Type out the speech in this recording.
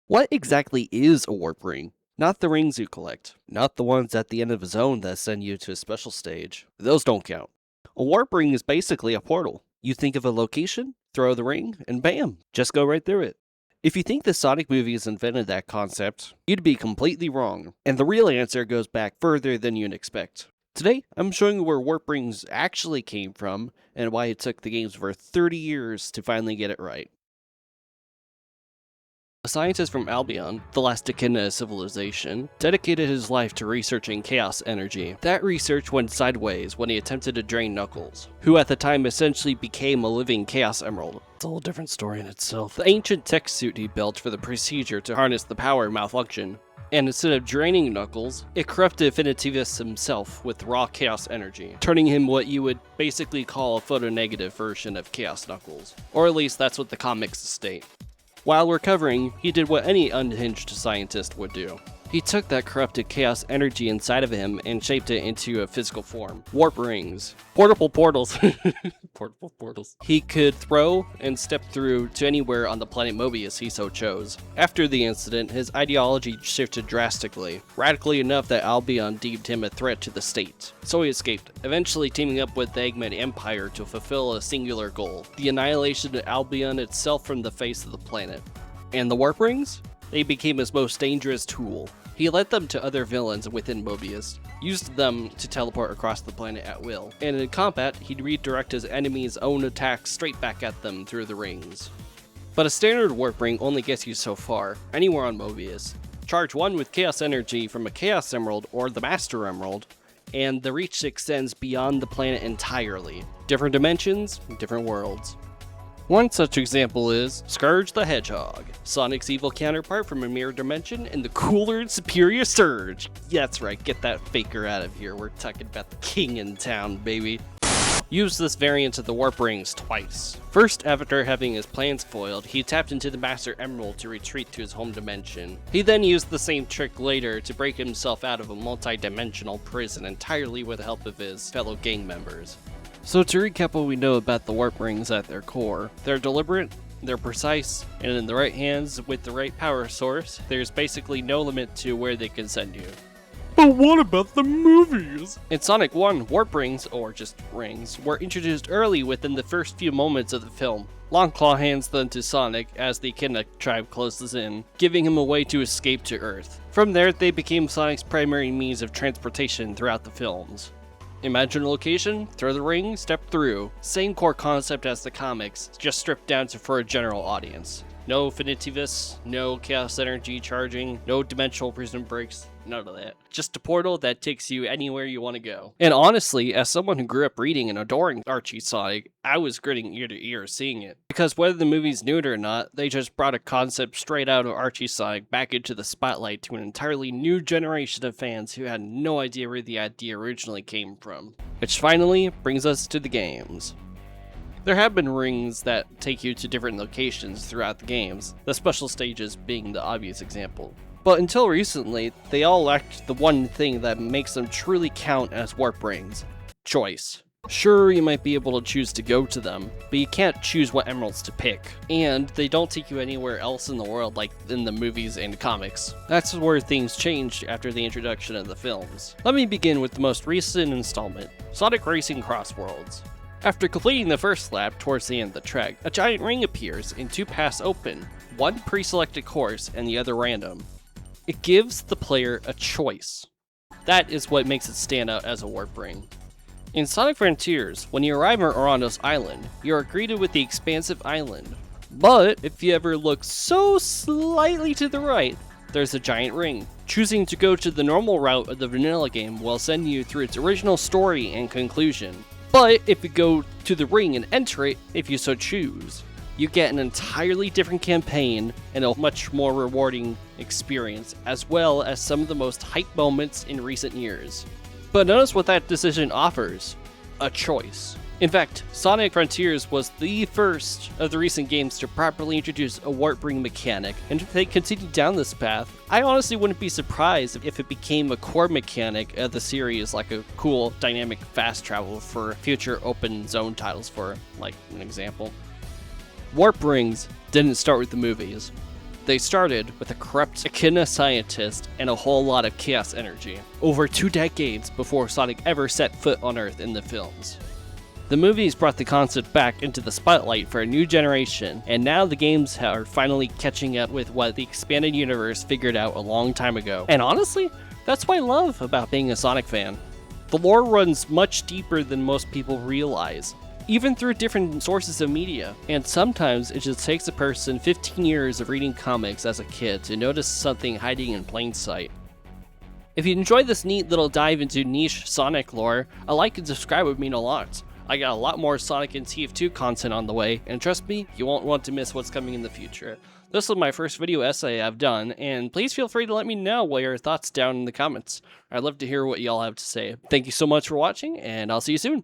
What exactly is a warp ring? Not the rings you collect, not the ones at the end of a zone that send you to a special stage. Those don't count. A warp ring is basically a portal. You think of a location, throw the ring, and bam, just go right through it. If you think the Sonic movies invented that concept, you'd be completely wrong, and the real answer goes back further than you'd expect. Today, I'm showing you where warp rings actually came from, and why it took the games over 30 years to finally get it right. A scientist from Albion, the last echidna of civilization, dedicated his life to researching chaos energy. That research went sideways when he attempted to drain Knuckles, who at the time essentially became a living chaos emerald. It's a whole different story in itself. The ancient tech suit he built for the procedure to harness the power malfunctioned, and instead of draining Knuckles, it corrupted Finitivis himself with raw chaos energy, turning him what you would basically call a photonegative version of Chaos Knuckles. Or at least that's what the comics state. While recovering, he did what any unhinged scientist would do. He took that corrupted chaos energy inside of him and shaped it into a physical form. Warp rings. Portable portals. Portable portals. He could throw and step through to anywhere on the planet Mobius he so chose. After the incident, his ideology shifted drastically, radically enough that Albion deemed him a threat to the state. So he escaped, eventually teaming up with the Eggman Empire to fulfill a singular goal: the annihilation of Albion itself from the face of the planet. And the warp rings? They became his most dangerous tool. He lent them to other villains within Mobius, used them to teleport across the planet at will, and in combat, he'd redirect his enemies' own attacks straight back at them through the rings. But a standard warp ring only gets you so far, anywhere on Mobius. Charge one with chaos energy from a Chaos Emerald or the Master Emerald, and the reach extends beyond the planet entirely. Different dimensions, different worlds. One such example is Scourge the Hedgehog, Sonic's evil counterpart from a mirror dimension, and the cooler and superior Surge. Yeah, that's right, get that faker out of here, we're talking about the king in town, baby. Used this variant of the warp rings twice. First, after having his plans foiled, he tapped into the Master Emerald to retreat to his home dimension. He then used the same trick later to break himself out of a multi-dimensional prison entirely with the help of his fellow gang members. So to recap what we know about the warp rings at their core, they're deliberate, they're precise, and in the right hands with the right power source, there's basically no limit to where they can send you. But what about the movies? In Sonic 1, warp rings, or just rings, were introduced early within the first few moments of the film. Longclaw hands them to Sonic as the Echidna tribe closes in, giving him a way to escape to Earth. From there, they became Sonic's primary means of transportation throughout the films. Imagine a location, throw the ring, step through. Same core concept as the comics, just stripped down to for a general audience. No Finitivis, no chaos energy charging, no dimensional prison breaks, none of that. Just a portal that takes you anywhere you want to go. And honestly, as someone who grew up reading and adoring Archie Sonic, I was grinning ear to ear seeing it. Because whether the movie's new or not, they just brought a concept straight out of Archie Sonic back into the spotlight to an entirely new generation of fans who had no idea where the idea originally came from. Which finally brings us to the games. There have been rings that take you to different locations throughout the games, the special stages being the obvious example. But until recently, they all lacked the one thing that makes them truly count as warp rings: choice. Sure, you might be able to choose to go to them, but you can't choose what emeralds to pick. And they don't take you anywhere else in the world like in the movies and comics. That's where things changed after the introduction of the films. Let me begin with the most recent installment, Sonic Racing Cross Worlds. After completing the first lap towards the end of the track, a giant ring appears and two paths open, one pre-selected course and the other random. It gives the player a choice. That is what makes it stand out as a warp ring. In Sonic Frontiers, when you arrive on Orondo's Island, you are greeted with the expansive island. But if you ever look so slightly to the right, there's a giant ring. Choosing to go to the normal route of the vanilla game will send you through its original story and conclusion. But if you go to the ring and enter it, if you so choose, you get an entirely different campaign and a much more rewarding experience, as well as some of the most hype moments in recent years. But notice what that decision offers: a choice. In fact, Sonic Frontiers was the first of the recent games to properly introduce a warp ring mechanic, and if they continue down this path, I honestly wouldn't be surprised if it became a core mechanic of the series, like a cool dynamic fast travel for future open zone titles, for like an example. Warp rings didn't start with the movies. They started with a corrupt echidna scientist and a whole lot of chaos energy, over 2 decades before Sonic ever set foot on Earth in the films. The movies brought the concept back into the spotlight for a new generation, and now the games are finally catching up with what the expanded universe figured out a long time ago. And honestly, that's what I love about being a Sonic fan. The lore runs much deeper than most people realize, even through different sources of media, and sometimes it just takes a person 15 years of reading comics as a kid to notice something hiding in plain sight. If you enjoyed this neat little dive into niche Sonic lore, a like and subscribe would mean a lot. I got a lot more Sonic and TF2 content on the way, and trust me, you won't want to miss what's coming in the future. This was my first video essay I've done, and please feel free to let me know what your thoughts down in the comments. I'd love to hear what y'all have to say. Thank you so much for watching, and I'll see you soon.